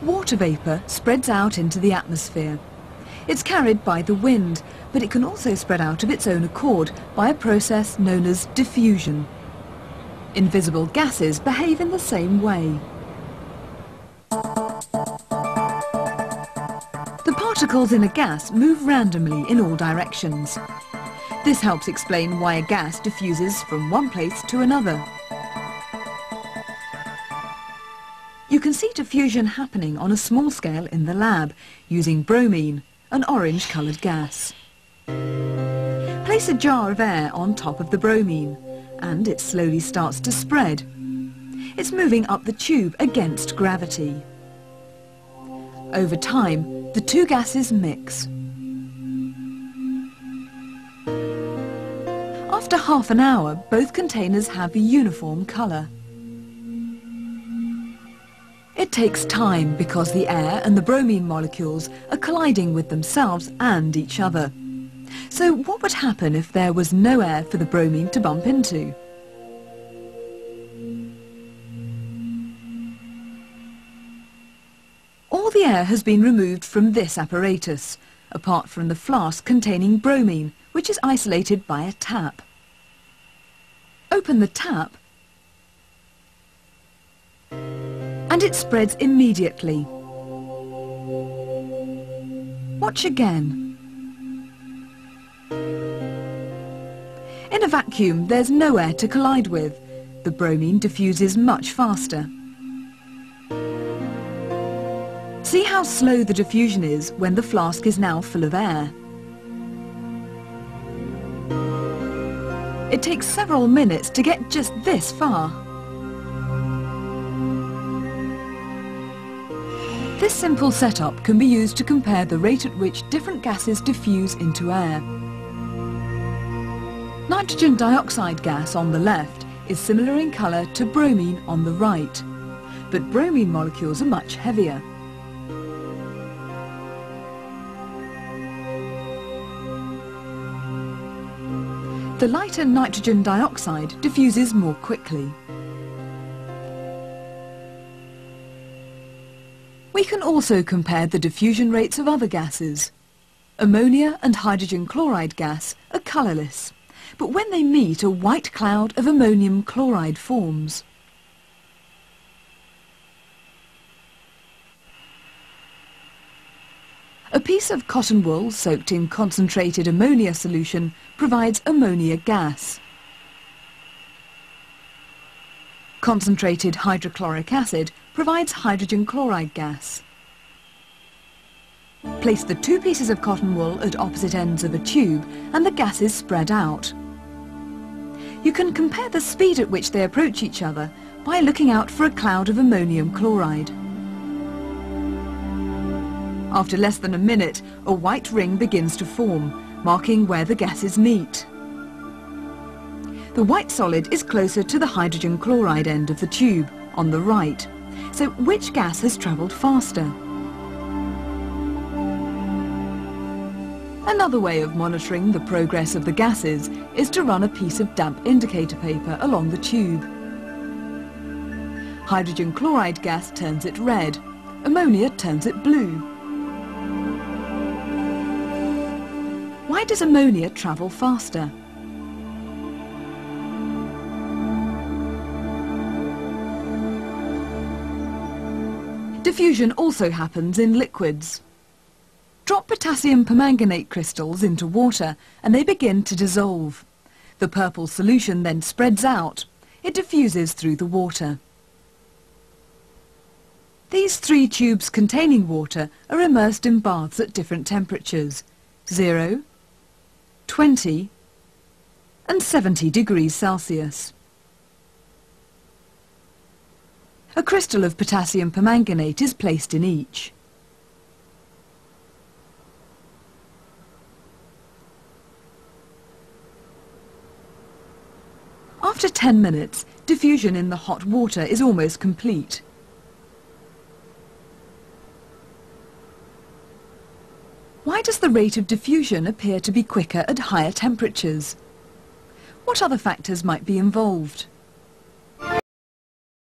Water vapour spreads out into the atmosphere. It's carried by the wind, but it can also spread out of its own accord by a process known as diffusion. Invisible gases behave in the same way. The particles in a gas move randomly in all directions. This helps explain why a gas diffuses from one place to another. You can see diffusion happening on a small scale in the lab using bromine, an orange-coloured gas. Place a jar of air on top of the bromine and it slowly starts to spread. It's moving up the tube against gravity. Over time, the two gases mix. After half an hour, both containers have a uniform colour. It takes time because the air and the bromine molecules are colliding with themselves and each other. So what would happen if there was no air for the bromine to bump into? All the air has been removed from this apparatus, apart from the flask containing bromine, which is isolated by a tap. Open the tap and it spreads immediately. Watch again. In a vacuum, there's no air to collide with. The bromine diffuses much faster. See how slow the diffusion is when the flask is now full of air. It takes several minutes to get just this far. This simple setup can be used to compare the rate at which different gases diffuse into air. Nitrogen dioxide gas on the left is similar in colour to bromine on the right, but bromine molecules are much heavier. The lighter nitrogen dioxide diffuses more quickly. We can also compare the diffusion rates of other gases. Ammonia and hydrogen chloride gas are colourless, but when they meet, a white cloud of ammonium chloride forms. A piece of cotton wool soaked in concentrated ammonia solution provides ammonia gas. Concentrated hydrochloric acid provides hydrogen chloride gas. Place the two pieces of cotton wool at opposite ends of a tube and the gases spread out. You can compare the speed at which they approach each other by looking out for a cloud of ammonium chloride. After less than a minute, a white ring begins to form, marking where the gases meet. The white solid is closer to the hydrogen chloride end of the tube, on the right. So which gas has travelled faster? Another way of monitoring the progress of the gases is to run a piece of damp indicator paper along the tube. Hydrogen chloride gas turns it red, ammonia turns it blue. Why does ammonia travel faster? Diffusion also happens in liquids. Drop potassium permanganate crystals into water and they begin to dissolve. The purple solution then spreads out. It diffuses through the water. These three tubes containing water are immersed in baths at different temperatures: 0, 20 and 70 degrees Celsius. A crystal of potassium permanganate is placed in each. After 10 minutes, diffusion in the hot water is almost complete. Why does the rate of diffusion appear to be quicker at higher temperatures? What other factors might be involved?